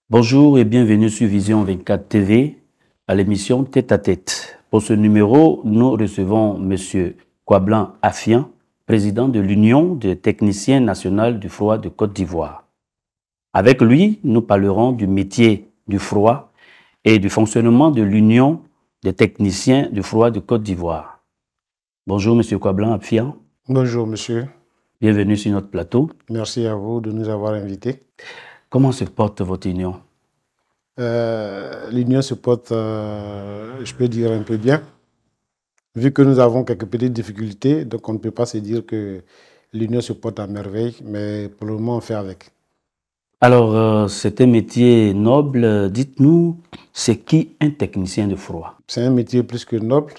Bonjour et bienvenue sur Vision 24 TV à l'émission Tête à Tête. Pour ce numéro, nous recevons M. Kwablan Afian, président de l'Union des techniciens nationaux du froid de Côte d'Ivoire. Avec lui, nous parlerons du métier du froid et du fonctionnement de l'Union des techniciens du froid de Côte d'Ivoire. Bonjour M. Kwablan Afian. Bonjour monsieur. Bienvenue sur notre plateau. Merci à vous de nous avoir invités. Comment se porte votre union? L'union se porte, je peux dire, un peu bien. Vu que nous avons quelques petites difficultés, donc on ne peut pas se dire que l'union se porte à merveille, mais pour le moment on fait avec. Alors, c'est un métier noble. Dites-nous, c'est qui un technicien de froid? C'est un métier plus que noble.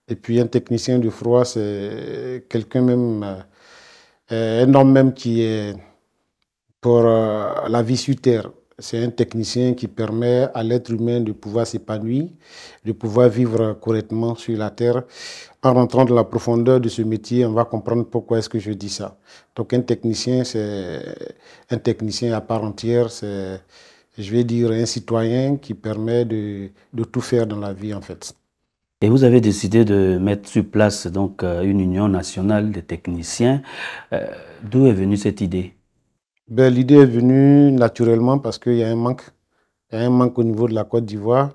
Et puis un technicien de froid, c'est quelqu'un même, un homme même qui est pour la vie sur Terre. C'est un technicien qui permet à l'être humain de pouvoir s'épanouir, de pouvoir vivre correctement sur la Terre. En rentrant dans la profondeur de ce métier, on va comprendre pourquoi est-ce que je dis ça. Donc un technicien, c'est un technicien à part entière, c'est, je vais dire, un citoyen qui permet de tout faire dans la vie en fait. Et vous avez décidé de mettre sur place donc une union nationale des techniciens. D'où est venue cette idée? L'idée est venue naturellement parce qu'il y a un manque. Il y a un manque au niveau de la Côte d'Ivoire.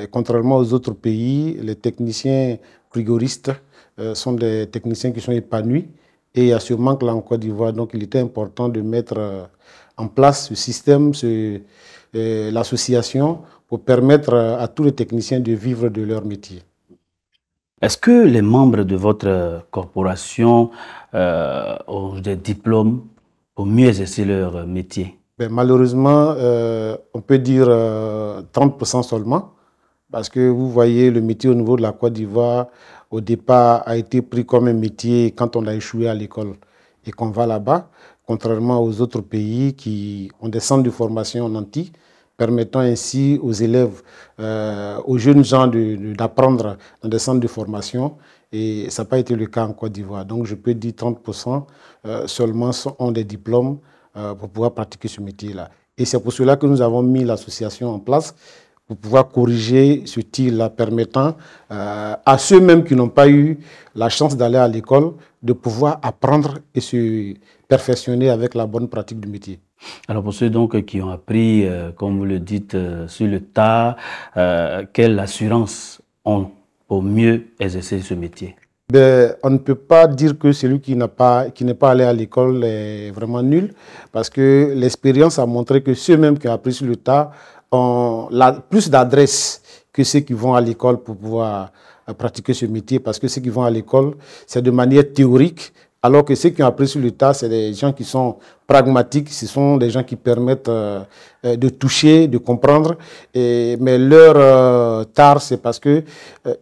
Contrairement aux autres pays, les techniciens frigoristes sont des techniciens qui sont épanouis. Et il y a ce manque-là en Côte d'Ivoire. Donc il était important de mettre en place ce système, l'association, pour permettre à tous les techniciens de vivre de leur métier. Est-ce que les membres de votre corporation ont des diplômes pour mieux exercer leur métier? Malheureusement, on peut dire 30% seulement, parce que vous voyez, le métier au niveau de la Côte d'Ivoire, au départ, a été pris comme un métier quand on a échoué à l'école et qu'on va là-bas, contrairement aux autres pays qui ont des centres de formation nantis, permettant ainsi aux élèves, aux jeunes gens d'apprendre dans des centres de formation. Et ça n'a pas été le cas en Côte d'Ivoire. Donc je peux dire 30% seulement ont des diplômes pour pouvoir pratiquer ce métier-là. Et c'est pour cela que nous avons mis l'association en place, pour pouvoir corriger ce tir-là, permettant à ceux-mêmes qui n'ont pas eu la chance d'aller à l'école de pouvoir apprendre et se perfectionner avec la bonne pratique du métier. Alors pour ceux donc qui ont appris, comme vous le dites, sur le tas, quelle assurance ont pour mieux exercer ce métier? On ne peut pas dire que celui qui n'est pas allé à l'école est vraiment nul, parce que l'expérience a montré que ceux-mêmes qui ont appris sur le tas ont plus d'adresse que ceux qui vont à l'école pour pouvoir pratiquer ce métier, parce que ceux qui vont à l'école, c'est de manière théorique, alors que ceux qui ont appris sur le tas, c'est des gens qui sont pragmatiques, ce sont des gens qui permettent de toucher, de comprendre. Mais leur tard, c'est parce que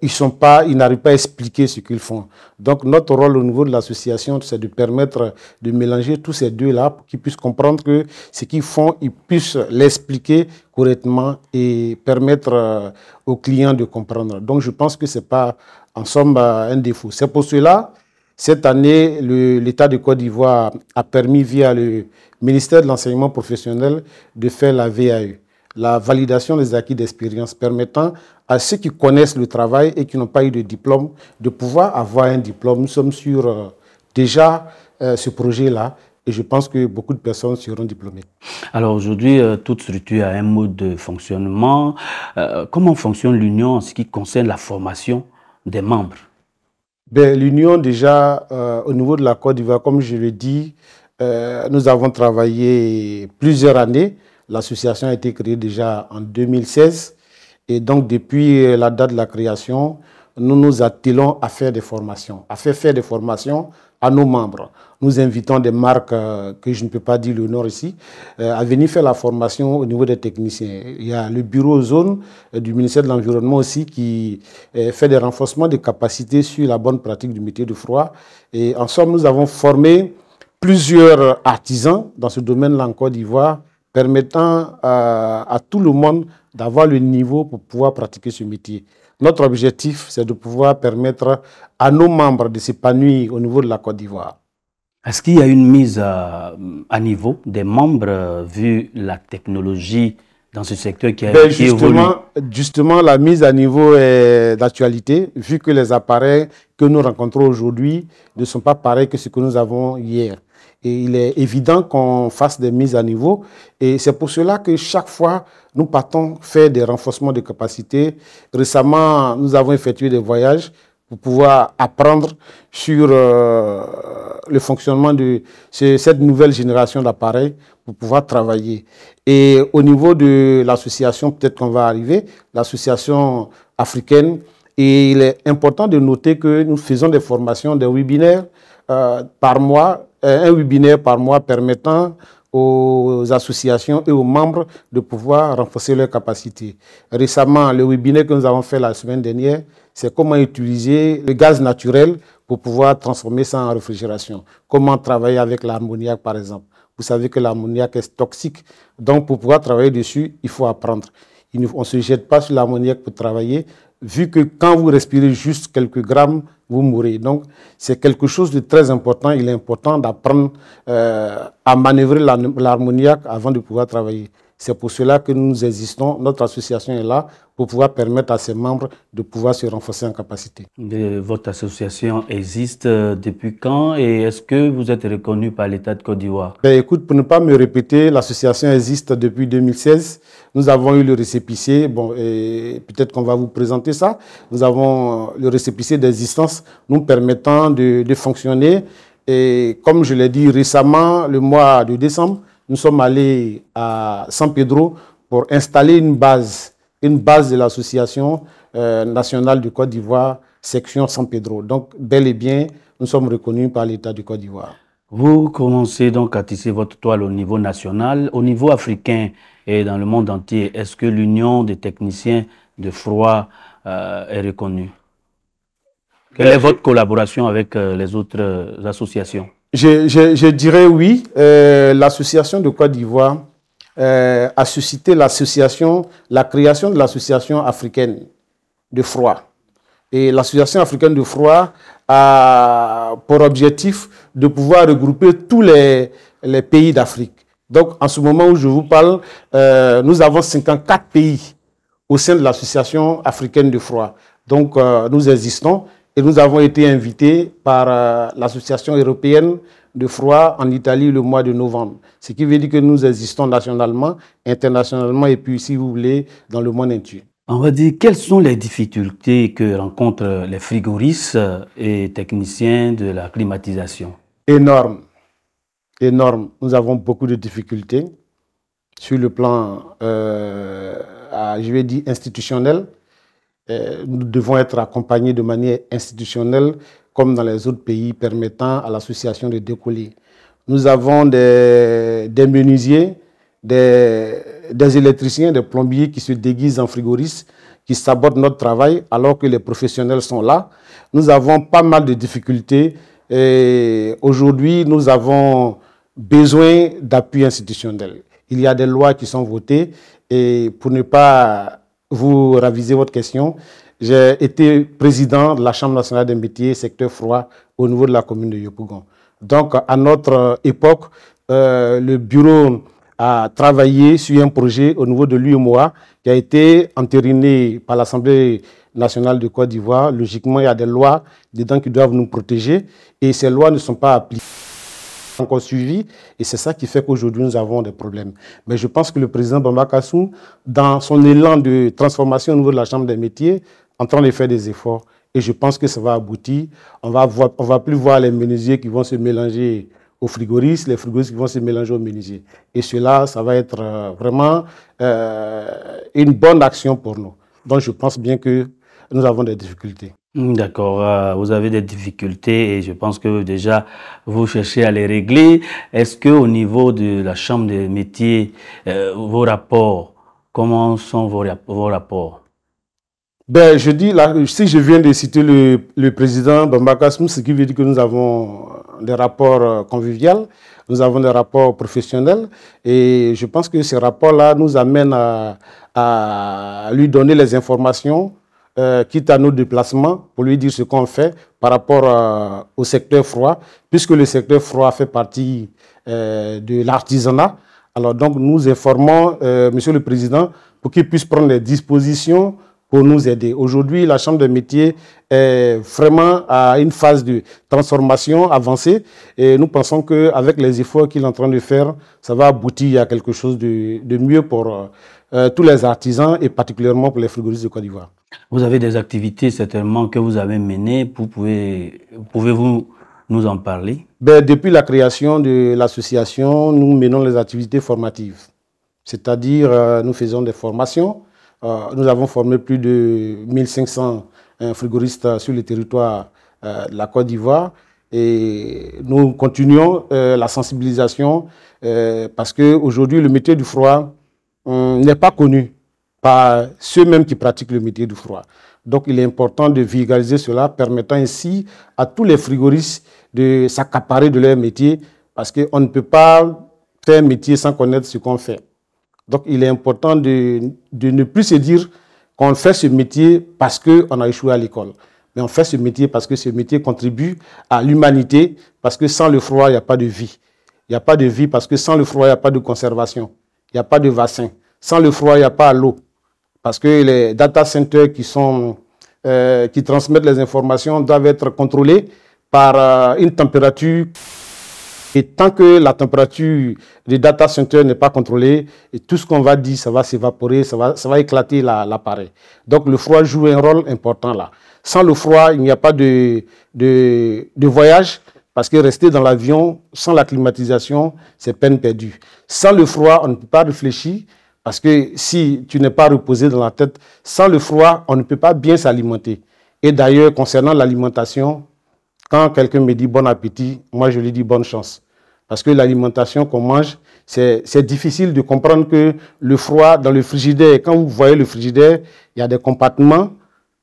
ils n'arrivent pas à expliquer ce qu'ils font. Donc notre rôle au niveau de l'association, c'est de permettre de mélanger tous ces deux-là pour qu'ils puissent comprendre que ce qu'ils font, ils puissent l'expliquer correctement et permettre aux clients de comprendre. Donc je pense que ce n'est pas en somme un défaut. C'est pour cela, cette année, l'État de Côte d'Ivoire a permis via le ministère de l'Enseignement professionnel de faire la VAE, la validation des acquis d'expérience, permettant à ceux qui connaissent le travail et qui n'ont pas eu de diplôme de pouvoir avoir un diplôme. Nous sommes sur déjà ce projet-là et je pense que beaucoup de personnes seront diplômées. Alors aujourd'hui, toute structure a un mode de fonctionnement. Comment fonctionne l'Union en ce qui concerne la formation des membres? L'Union, déjà, au niveau de la Côte d'Ivoire, comme je l'ai dit, nous avons travaillé plusieurs années. L'association a été créée déjà en 2016. Et donc, depuis la date de la création, nous nous attelons à faire des formations, à faire des formations à nos membres. Nous invitons des marques que je ne peux pas dire le nom ici, à venir faire la formation au niveau des techniciens. Il y a le bureau zone du ministère de l'Environnement aussi qui fait des renforcements de capacités sur la bonne pratique du métier de froid. Et en somme, nous avons formé plusieurs artisans dans ce domaine-là en Côte d'Ivoire, permettant à tout le monde d'avoir le niveau pour pouvoir pratiquer ce métier. Notre objectif, c'est de pouvoir permettre à nos membres de s'épanouir au niveau de la Côte d'Ivoire. Est-ce qu'il y a une mise à niveau des membres vu la technologie dans ce secteur qui évolue? Justement, la mise à niveau est d'actualité, vu que les appareils que nous rencontrons aujourd'hui ne sont pas pareils que ce que nous avons hier. Et il est évident qu'on fasse des mises à niveau. Et c'est pour cela que chaque fois, nous partons faire des renforcements de capacités. Récemment, nous avons effectué des voyages pour pouvoir apprendre sur le fonctionnement de cette nouvelle génération d'appareils pour pouvoir travailler. Et au niveau de l'association, peut-être qu'on va arriver, l'association africaine, et il est important de noter que nous faisons des formations, des webinaires par mois, un webinaire par mois permettant aux associations et aux membres de pouvoir renforcer leurs capacités. Récemment, le webinaire que nous avons fait la semaine dernière, c'est comment utiliser le gaz naturel pour pouvoir transformer ça en réfrigération. Comment travailler avec l'ammoniac, par exemple. Vous savez que l'ammoniac est toxique. Donc, pour pouvoir travailler dessus, il faut apprendre. On ne se jette pas sur l'ammoniac pour travailler, vu que quand vous respirez juste quelques grammes, vous mourrez. Donc, c'est quelque chose de très important. Il est important d'apprendre à manœuvrer l'ammoniac avant de pouvoir travailler. C'est pour cela que nous existons. Notre association est là pour pouvoir permettre à ses membres de pouvoir se renforcer en capacité. Votre association existe depuis quand et est-ce que vous êtes reconnu par l'État de Côte d'Ivoire? Écoute, pour ne pas me répéter, l'association existe depuis 2016. Nous avons eu le récépissé. Bon, peut-être qu'on va vous présenter ça. Nous avons le récépissé d'existence nous permettant de fonctionner. Et comme je l'ai dit récemment, le mois de décembre, nous sommes allés à San Pedro pour installer une base de l'association nationale de Côte d'Ivoire, section San Pedro. Donc, bel et bien, nous sommes reconnus par l'État de Côte d'Ivoire. Vous commencez donc à tisser votre toile au niveau national, au niveau africain et dans le monde entier. Est-ce que l'Union des techniciens de froid est reconnue? Quelle est votre collaboration avec les autres associations? Je dirais oui. L'association de Côte d'Ivoire a suscité la création de l'association africaine de froid. Et l'association africaine de froid a pour objectif de pouvoir regrouper tous les pays d'Afrique. Donc, en ce moment où je vous parle, nous avons 54 pays au sein de l'association africaine de froid. Donc, nous existons. Et nous avons été invités par l'association européenne de froid en Italie le mois de novembre. Ce qui veut dire que nous existons nationalement, internationalement et puis, si vous voulez, dans le monde entier. On va dire, quelles sont les difficultés que rencontrent les frigoristes et techniciens de la climatisation? Énorme. Énorme. Nous avons beaucoup de difficultés sur le plan, je vais dire, institutionnel. Nous devons être accompagnés de manière institutionnelle, comme dans les autres pays, permettant à l'association de décoller. Nous avons des menuisiers, des électriciens, des plombiers qui se déguisent en frigoristes, qui sabotent notre travail alors que les professionnels sont là. Nous avons pas mal de difficultés et aujourd'hui, nous avons besoin d'appui institutionnel. Il y a des lois qui sont votées et pour ne pas vous raviser votre question, j'ai été président de la Chambre nationale des métiers, secteur froid, au niveau de la commune de Yopougon. Donc, à notre époque, le bureau a travaillé sur un projet au niveau de l'UMOA qui a été entériné par l'Assemblée nationale de Côte d'Ivoire. Logiquement, il y a des lois dedans qui doivent nous protéger et ces lois ne sont pas appliquées. Encore suivi et c'est ça qui fait qu'aujourd'hui nous avons des problèmes. Mais je pense que le président Bamba Kassou, dans son élan de transformation au niveau de la Chambre des métiers, est en train de faire des efforts et je pense que ça va aboutir. On va plus voir les menuisiers qui vont se mélanger aux frigoristes, les frigoristes qui vont se mélanger aux menuisiers. Et cela, ça va être vraiment une bonne action pour nous. Donc je pense bien que nous avons des difficultés. D'accord, vous avez des difficultés et je pense que déjà vous cherchez à les régler. Est-ce qu'au niveau de la Chambre des métiers, vos rapports, comment sont vos rapports? Je dis, là, si je viens de citer le président Bamba Kassou, ce qui veut dire que nous avons des rapports conviviaux, nous avons des rapports professionnels et je pense que ces rapports-là nous amènent à lui donner les informations quitte à nos déplacements, pour lui dire ce qu'on fait par rapport au secteur froid, puisque le secteur froid fait partie de l'artisanat. Alors donc nous informons Monsieur le Président pour qu'il puisse prendre les dispositions pour nous aider. Aujourd'hui, la Chambre des métiers est vraiment à une phase de transformation avancée et nous pensons qu'avec les efforts qu'il est en train de faire, ça va aboutir à quelque chose de mieux pour tous les artisans et particulièrement pour les frigoristes de Côte d'Ivoire. Vous avez des activités certainement que vous avez menées. Pouvez-vous nous en parler? Depuis la création de l'association, nous menons les activités formatives. C'est-à-dire, nous faisons des formations. Nous avons formé plus de 1500 frigoristes sur le territoire de la Côte d'Ivoire. Et nous continuons la sensibilisation parce qu'aujourd'hui, le métier du froid n'est pas connu par ceux-mêmes qui pratiquent le métier du froid. Donc, il est important de vulgariser cela, permettant ainsi à tous les frigoristes de s'accaparer de leur métier, parce qu'on ne peut pas faire un métier sans connaître ce qu'on fait. Donc, il est important de ne plus se dire qu'on fait ce métier parce qu'on a échoué à l'école. Mais on fait ce métier parce que ce métier contribue à l'humanité, parce que sans le froid, il n'y a pas de vie. Il n'y a pas de vie parce que sans le froid, il n'y a pas de conservation. Il n'y a pas de vaccin. Sans le froid, il n'y a pas l'eau. Parce que les data centers qui transmettent les informations doivent être contrôlés par une température. Et tant que la température des data centers n'est pas contrôlée, et tout ce qu'on va dire, ça va s'évaporer, ça va éclater l'appareil. Donc le froid joue un rôle important là. Sans le froid, il n'y a pas de voyage, parce que rester dans l'avion sans la climatisation, c'est peine perdue. Sans le froid, on ne peut pas réfléchir. Parce que si tu n'es pas reposé dans la tête, sans le froid, on ne peut pas bien s'alimenter. Et d'ailleurs, concernant l'alimentation, quand quelqu'un me dit bon appétit, moi je lui dis bonne chance. Parce que l'alimentation qu'on mange, c'est difficile de comprendre que le froid dans le frigidaire, quand vous voyez le frigidaire, il y a des compartiments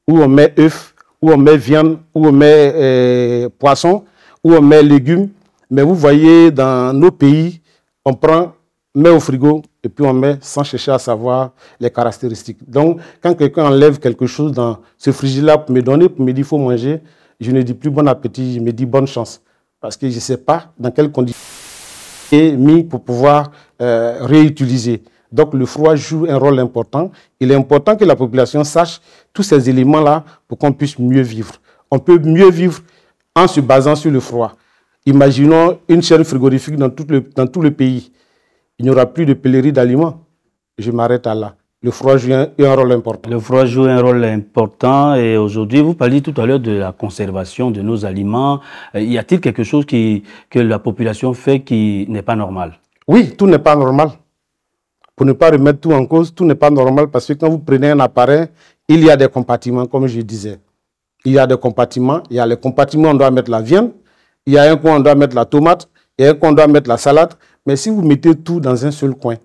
où on met œufs, où on met viande, où on met poisson, où on met légumes. Mais vous voyez, dans nos pays, on met au frigo et puis on met sans chercher à savoir les caractéristiques. Donc, quand quelqu'un enlève quelque chose dans ce frigidaire pour me donner, pour me dire qu'il faut manger, je ne dis plus bon appétit, je me dis bonne chance. Parce que je ne sais pas dans quelles conditions est mis pour pouvoir réutiliser. Donc, le froid joue un rôle important. Il est important que la population sache tous ces éléments-là pour qu'on puisse mieux vivre. On peut mieux vivre en se basant sur le froid. Imaginons une chaîne frigorifique dans tout le pays. Il n'y aura plus de pénurie d'aliments. Je m'arrête à là. Le froid joue un rôle important. Le froid joue un rôle important et aujourd'hui, vous parliez tout à l'heure de la conservation de nos aliments. Y a-t-il quelque chose que la population fait qui n'est pas normal? Oui, tout n'est pas normal. Pour ne pas remettre tout en cause, tout n'est pas normal parce que quand vous prenez un appareil, il y a des compartiments, comme je disais. Il y a des compartiments. Il y a les compartiments où on doit mettre la viande. Il y a un coin où on doit mettre la tomate. Il y a un coin où on doit mettre la salade. Mais si vous mettez tout dans un seul coin,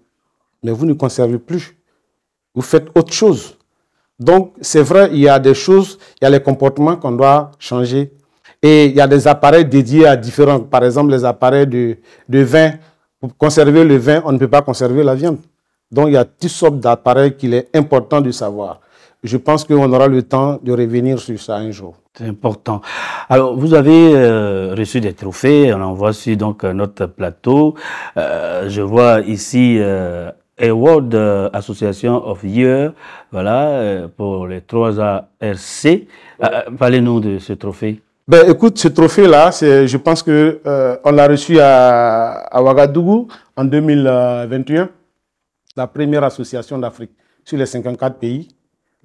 mais vous ne conservez plus. Vous faites autre chose. Donc, c'est vrai, il y a des choses, il y a les comportements qu'on doit changer. Et il y a des appareils dédiés à différents, par exemple, les appareils de vin. Pour conserver le vin, on ne peut pas conserver la viande. Donc, il y a toutes sortes d'appareils qu'il est important de savoir. Je pense qu'on aura le temps de revenir sur ça un jour. C'est important. Alors, vous avez reçu des trophées, on en voit sur donc, notre plateau. Je vois ici Award Association of Year, voilà, pour les 3ARC. Parlez-nous de ce trophée. Ben, écoute, ce trophée-là, je pense que on l'a reçu à Ouagadougou en 2021, la première association d'Afrique. Sur les 54 pays,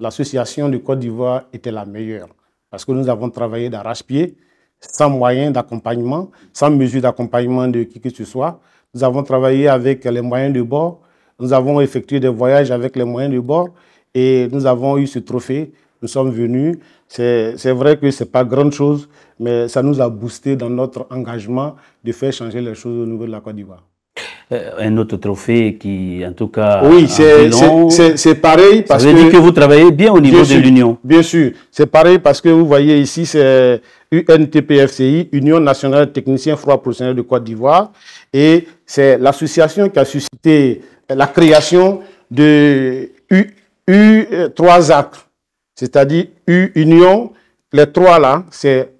l'association de Côte d'Ivoire était la meilleure. Parce que nous avons travaillé d'arrache-pied, sans moyens d'accompagnement, sans mesure d'accompagnement de qui que ce soit. Nous avons travaillé avec les moyens de bord. Nous avons effectué des voyages avec les moyens de bord. Et nous avons eu ce trophée. Nous sommes venus. C'est vrai que ce n'est pas grande chose, mais ça nous a boosté dans notre engagement de faire changer les choses au niveau de la Côte d'Ivoire. Un autre trophée qui, en tout cas... Oui, c'est pareil parce que... Ça veut dire que vous travaillez bien au niveau de l'Union. Bien sûr. C'est pareil parce que vous voyez ici, c'est UNTPFCI, Union nationale des techniciens froid professionnels de Côte d'Ivoire. Et c'est l'association qui a suscité la création de U3AC. c'est-à-dire union, les trois là, c'est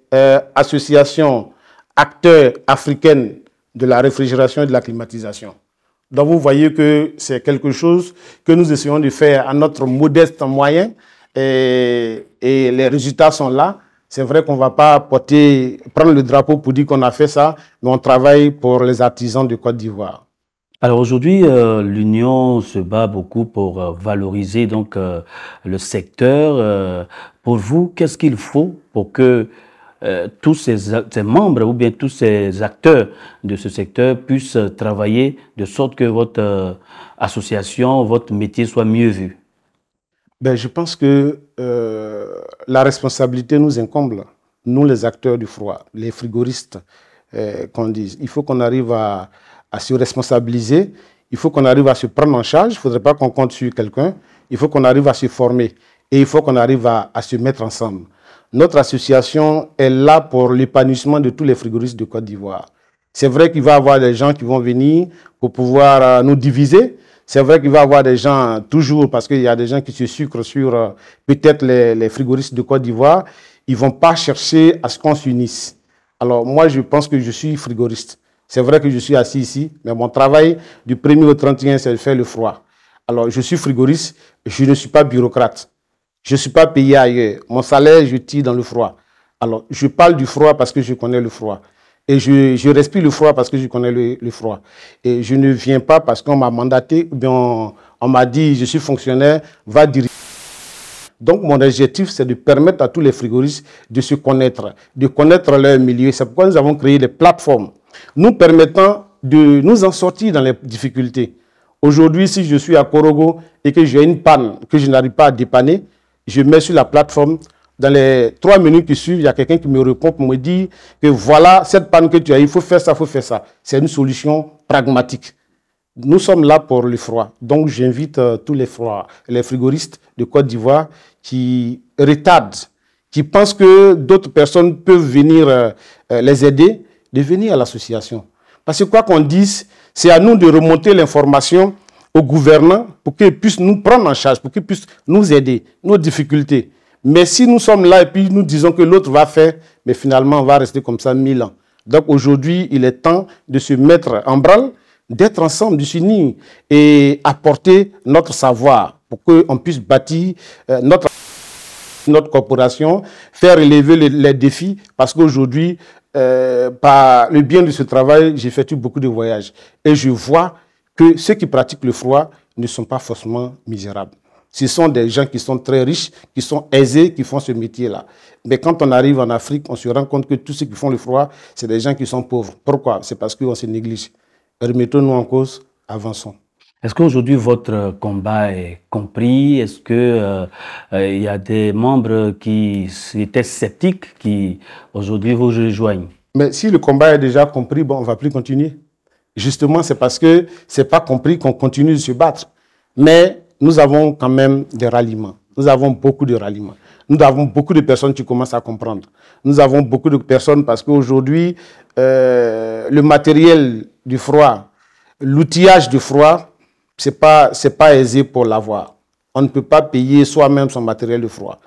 association acteurs africaine de la réfrigération et de la climatisation. Donc vous voyez que c'est quelque chose que nous essayons de faire à notre modeste moyen et les résultats sont là. C'est vrai qu'on ne va pas prendre le drapeau pour dire qu'on a fait ça, mais on travaille pour les artisans de Côte d'Ivoire. Alors aujourd'hui, l'Union se bat beaucoup pour valoriser donc le secteur. Pour vous, qu'est-ce qu'il faut pour que tous ces membres ou bien tous ces acteurs de ce secteur puissent travailler de sorte que votre association, votre métier soit mieux vu? Ben, je pense que la responsabilité nous incombe, nous les acteurs du froid, les frigoristes, qu'on dise. Il faut qu'on arrive à se responsabiliser, il faut qu'on arrive à se prendre en charge, il ne faudrait pas qu'on compte sur quelqu'un, il faut qu'on arrive à se former et il faut qu'on arrive à se mettre ensemble. Notre association est là pour l'épanouissement de tous les frigoristes de Côte d'Ivoire. C'est vrai qu'il va y avoir des gens qui vont venir pour pouvoir nous diviser. C'est vrai qu'il va y avoir des gens, toujours, parce qu'il y a des gens qui se sucrent sur peut-être les frigoristes de Côte d'Ivoire, ils ne vont pas chercher à ce qu'on s'unisse. Alors moi, je pense que je suis frigoriste. C'est vrai que je suis assis ici, mais mon travail du 1er au 31, c'est de faire le froid. Alors je suis frigoriste, je ne suis pas bureaucrate. Je ne suis pas payé ailleurs. Mon salaire, je tire dans le froid. Alors, je parle du froid parce que je connais le froid. Et je respire le froid parce que je connais le froid. Et je ne viens pas parce qu'on m'a mandaté, ou bien on m'a dit, je suis fonctionnaire, va diriger. Donc, mon objectif, c'est de permettre à tous les frigoristes de se connaître, de connaître leur milieu. C'est pourquoi nous avons créé des plateformes nous permettant de nous en sortir dans les difficultés. Aujourd'hui, si je suis à Korogo et que j'ai une panne que je n'arrive pas à dépanner, je mets sur la plateforme, dans les 3 minutes qui suivent, il y a quelqu'un qui me répond pour me dire que voilà, cette panne que tu as, il faut faire ça, il faut faire ça. C'est une solution pragmatique. Nous sommes là pour le froid. Donc j'invite tous les frigoristes de Côte d'Ivoire qui retardent, qui pensent que d'autres personnes peuvent venir les aider, de venir à l'association. Parce que quoi qu'on dise, c'est à nous de remonter l'information aux gouvernants pour qu'ils puissent nous prendre en charge, pour qu'ils puissent nous aider, nos difficultés. Mais si nous sommes là et puis nous disons que l'autre va faire, mais finalement on va rester comme ça 1000 ans. Donc aujourd'hui, il est temps de se mettre en branle, d'être ensemble, de s'unir et apporter notre savoir pour qu'on puisse bâtir notre corporation, faire relever les défis, parce qu'aujourd'hui, par le bien de ce travail, j'effectue beaucoup de voyages et je vois que ceux qui pratiquent le froid ne sont pas forcément misérables. Ce sont des gens qui sont très riches, qui sont aisés, qui font ce métier-là. Mais quand on arrive en Afrique, on se rend compte que tous ceux qui font le froid, c'est des gens qui sont pauvres. Pourquoi? C'est parce qu'on se néglige. Remettons-nous en cause, avançons. Est-ce qu'aujourd'hui votre combat est compris? Est-ce que il y a des membres qui étaient sceptiques qui aujourd'hui vous rejoignent? Mais si le combat est déjà compris, bon, on ne va plus continuer. Justement, c'est parce que ce n'est pas compris qu'on continue de se battre. Mais nous avons quand même des ralliements. Nous avons beaucoup de ralliements. Nous avons beaucoup de personnes qui commencent à comprendre. Nous avons beaucoup de personnes parce qu'aujourd'hui, le matériel du froid, l'outillage du froid, ce n'est pas aisé pour l'avoir. On ne peut pas payer soi-même son matériel de froid,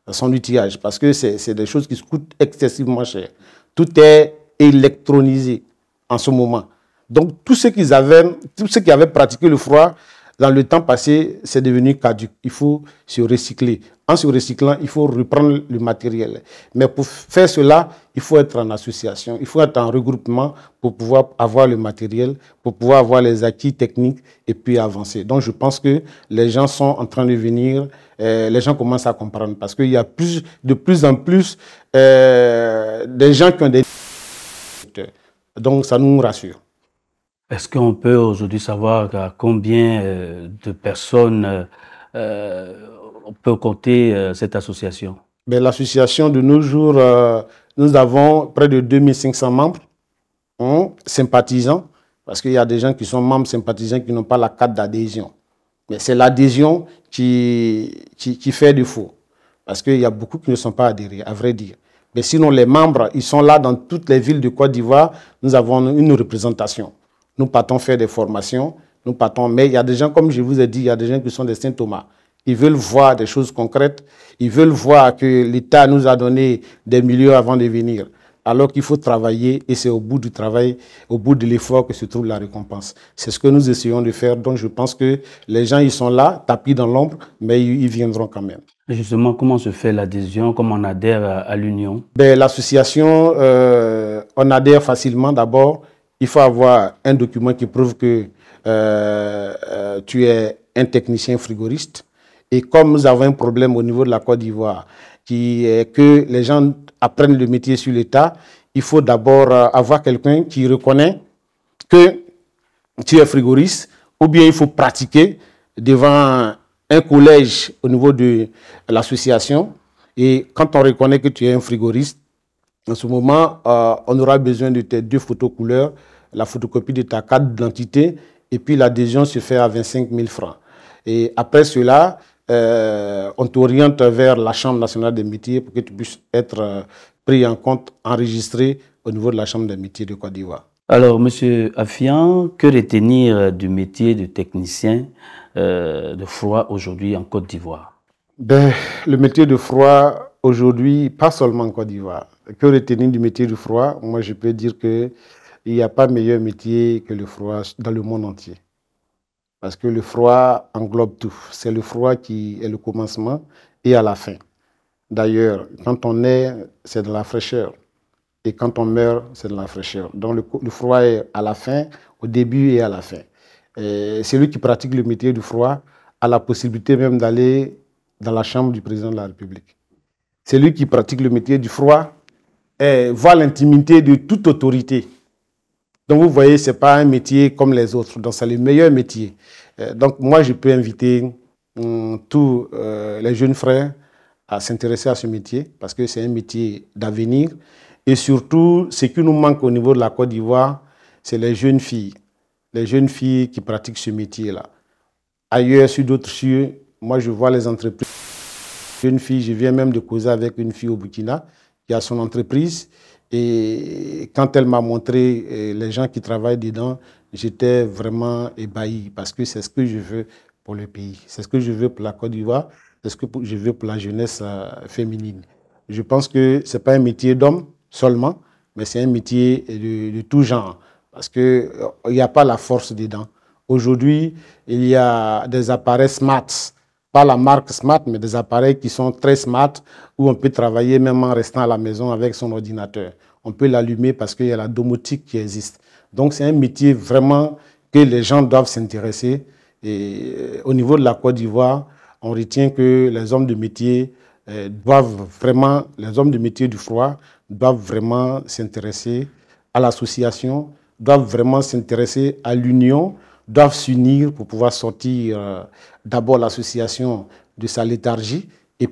son outillage, parce que c'est des choses qui coûtent excessivement cher. Tout est électronisé en ce moment. Donc, tous ceux qui avaient pratiqué le froid, dans le temps passé, c'est devenu caduc. Il faut se recycler. En se recyclant, il faut reprendre le matériel. Mais pour faire cela, il faut être en association, il faut être en regroupement pour pouvoir avoir le matériel, pour pouvoir avoir les acquis techniques et puis avancer. Donc, je pense que les gens sont en train de venir, les gens commencent à comprendre parce qu'il y a de plus en plus des gens qui ont des... Donc, ça nous rassure. Est-ce qu'on peut aujourd'hui savoir à combien de personnes on peut compter cette association? L'association de nos jours, nous avons près de 2500 membres sympathisants, parce qu'il y a des gens qui sont membres sympathisants qui n'ont pas la carte d'adhésion. Mais c'est l'adhésion qui fait défaut, parce qu'il y a beaucoup qui ne sont pas adhérés, à vrai dire. Mais sinon, les membres, ils sont là dans toutes les villes de Côte d'Ivoire, nous avons une représentation. Nous partons faire des formations, nous partons, mais il y a des gens, comme je vous ai dit, il y a des gens qui sont des Saint-Thomas, Ils veulent voir des choses concrètes. Ils veulent voir que l'État nous a donné des millions avant de venir. Alors qu'il faut travailler et c'est au bout du travail, au bout de l'effort que se trouve la récompense. C'est ce que nous essayons de faire. Donc je pense que les gens, ils sont là, tapis dans l'ombre, mais ils viendront quand même. Justement, comment se fait l'adhésion, comment on adhère à l'Union? L'association, on adhère facilement. D'abord, il faut avoir un document qui prouve que tu es un technicien frigoriste. Et comme nous avons un problème au niveau de la Côte d'Ivoire, qui est que les gens apprennent le métier sur l'État, il faut d'abord avoir quelqu'un qui reconnaît que tu es frigoriste, ou bien il faut pratiquer devant un collège au niveau de l'association. Et quand on reconnaît que tu es un frigoriste, en ce moment, on aura besoin de tes 2 photos couleurs, la photocopie de ta carte d'identité, et puis l'adhésion se fait à 25 000 francs. Et après cela, on t'oriente vers la Chambre nationale des métiers pour que tu puisses être pris en compte, enregistré au niveau de la Chambre des métiers de Côte d'Ivoire. Alors, M. Affian, que retenir du métier de technicien de froid aujourd'hui en Côte d'Ivoire? Le métier de froid aujourd'hui, pas seulement en Côte d'Ivoire. Que retenir du métier du froid? Moi, je peux dire qu'il n'y a pas meilleur métier que le froid dans le monde entier. Parce que le froid englobe tout. C'est le froid qui est le commencement et à la fin. D'ailleurs, quand on est, c'est de la fraîcheur. Et quand on meurt, c'est de la fraîcheur. Donc le froid est à la fin, au début et à la fin. Celui qui pratique le métier du froid a la possibilité même d'aller dans la chambre du président de la République. Celui qui pratique le métier du froid voit l'intimité de toute autorité. Donc vous voyez, ce n'est pas un métier comme les autres. Donc c'est le meilleur métier. Donc moi, je peux inviter tous les jeunes frères à s'intéresser à ce métier parce que c'est un métier d'avenir. Et surtout, ce qui nous manque au niveau de la Côte d'Ivoire, c'est les jeunes filles. Les jeunes filles qui pratiquent ce métier-là. Ailleurs, sur d'autres cieux, moi je vois les entreprises. Une fille, je viens même de causer avec une fille au Burkina qui a son entreprise. Et quand elle m'a montré les gens qui travaillent dedans, j'étais vraiment ébahi parce que c'est ce que je veux pour le pays. C'est ce que je veux pour la Côte d'Ivoire, c'est ce que je veux pour la jeunesse féminine. Je pense que ce n'est pas un métier d'homme seulement, mais c'est un métier de tout genre parce qu'il n'y a pas la force dedans. Aujourd'hui, il y a des appareils smart, pas la marque smart, mais des appareils qui sont très smart, où on peut travailler même en restant à la maison avec son ordinateur. On peut l'allumer parce qu'il y a la domotique qui existe. Donc c'est un métier vraiment que les gens doivent s'intéresser. Et au niveau de la Côte d'Ivoire, on retient que les hommes de métier doivent vraiment, les hommes de métier du froid doivent vraiment s'intéresser à l'association, doivent vraiment s'intéresser à l'union, doivent s'unir pour pouvoir sortir d'abord l'association de sa léthargie et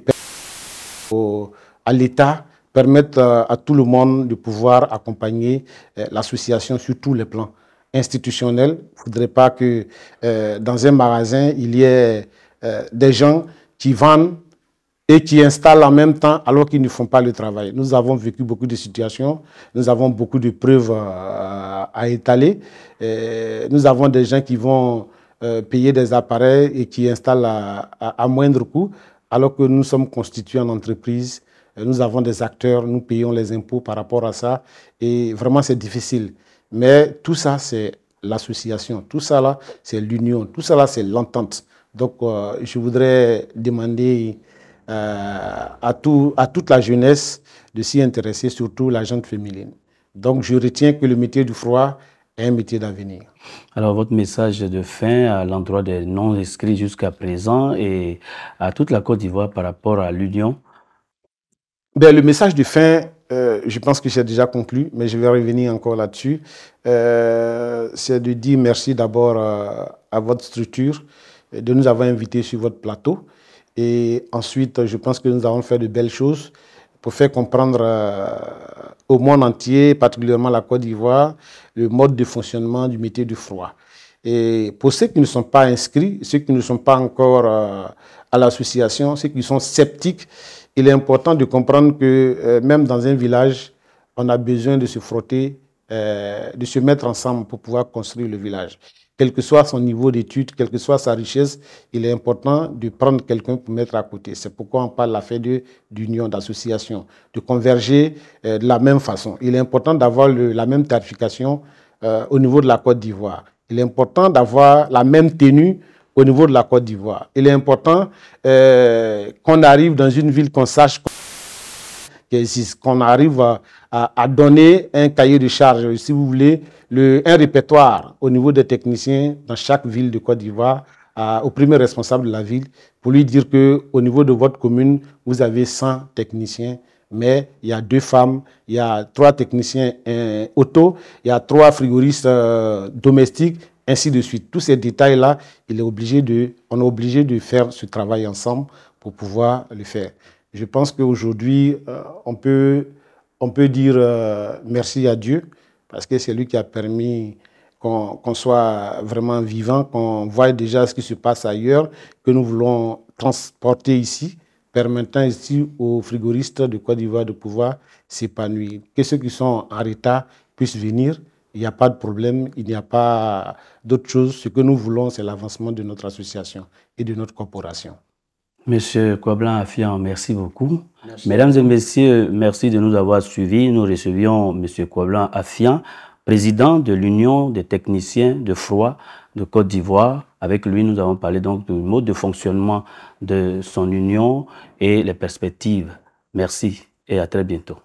à l'État permettre à tout le monde de pouvoir accompagner l'association sur tous les plans institutionnels. Il ne faudrait pas que dans un magasin, il y ait des gens qui vendent et qui installent en même temps alors qu'ils ne font pas le travail. Nous avons vécu beaucoup de situations, nous avons beaucoup de preuves à étaler. Nous avons des gens qui vont payer des appareils et qui installent à moindre coût, alors que nous sommes constitués en entreprise. Nous avons des acteurs, nous payons les impôts par rapport à ça. Et vraiment, c'est difficile. Mais tout ça, c'est l'association. Tout ça, là, c'est l'union. Tout ça, là, c'est l'entente. Donc, je voudrais demander à toute la jeunesse de s'y intéresser, surtout la gente féminine. Donc, je retiens que le métier du froid est un métier d'avenir. Alors, votre message de fin à l'endroit des non-inscrits jusqu'à présent et à toute la Côte d'Ivoire par rapport à l'union? Le message de fin, je pense que j'ai déjà conclu, mais je vais revenir encore là-dessus. C'est de dire merci d'abord à votre structure de nous avoir invités sur votre plateau. Et ensuite, je pense que nous avons fait de belles choses pour faire comprendre au monde entier, particulièrement la Côte d'Ivoire, le mode de fonctionnement du métier du froid. Et pour ceux qui ne sont pas inscrits, ceux qui ne sont pas encore à l'association, ceux qui sont sceptiques, il est important de comprendre que même dans un village, on a besoin de se frotter de se mettre ensemble pour pouvoir construire le village. Quel que soit son niveau d'études, quelle que soit sa richesse, il est important de prendre quelqu'un pour mettre à côté. C'est pourquoi on parle la fait d'union, d'association, de converger de la même façon. Il est important d'avoir la même tarification au niveau de la Côte d'Ivoire. Il est important d'avoir la même tenue au niveau de la Côte d'Ivoire. Il est important qu'on arrive dans une ville qu'on sache qu'on arrive à donner un cahier de charge, si vous voulez, un répertoire au niveau des techniciens dans chaque ville de Côte d'Ivoire, au premier responsable de la ville, pour lui dire qu'au niveau de votre commune, vous avez 100 techniciens, mais il y a 2 femmes, il y a 3 techniciens auto, il y a 3 frigoristes domestiques, ainsi de suite. Tous ces détails-là, on est obligé de faire ce travail ensemble pour pouvoir le faire. Je pense qu'aujourd'hui, on peut dire merci à Dieu, parce que c'est lui qui a permis qu'on soit vraiment vivant, qu'on voit déjà ce qui se passe ailleurs, que nous voulons transporter ici, permettant ici aux frigoristes de Côte d'Ivoire de pouvoir s'épanouir. Que ceux qui sont en retard puissent venir, il n'y a pas de problème, il n'y a pas d'autre chose. Ce que nous voulons, c'est l'avancement de notre association et de notre corporation. Monsieur Kwablan Affian, merci beaucoup. Merci. Mesdames et messieurs, merci de nous avoir suivis. Nous recevions Monsieur Kwablan Affian, président de l'Union des techniciens de froid de Côte d'Ivoire. Avec lui, nous avons parlé donc du mode de fonctionnement de son union et les perspectives. Merci et à très bientôt.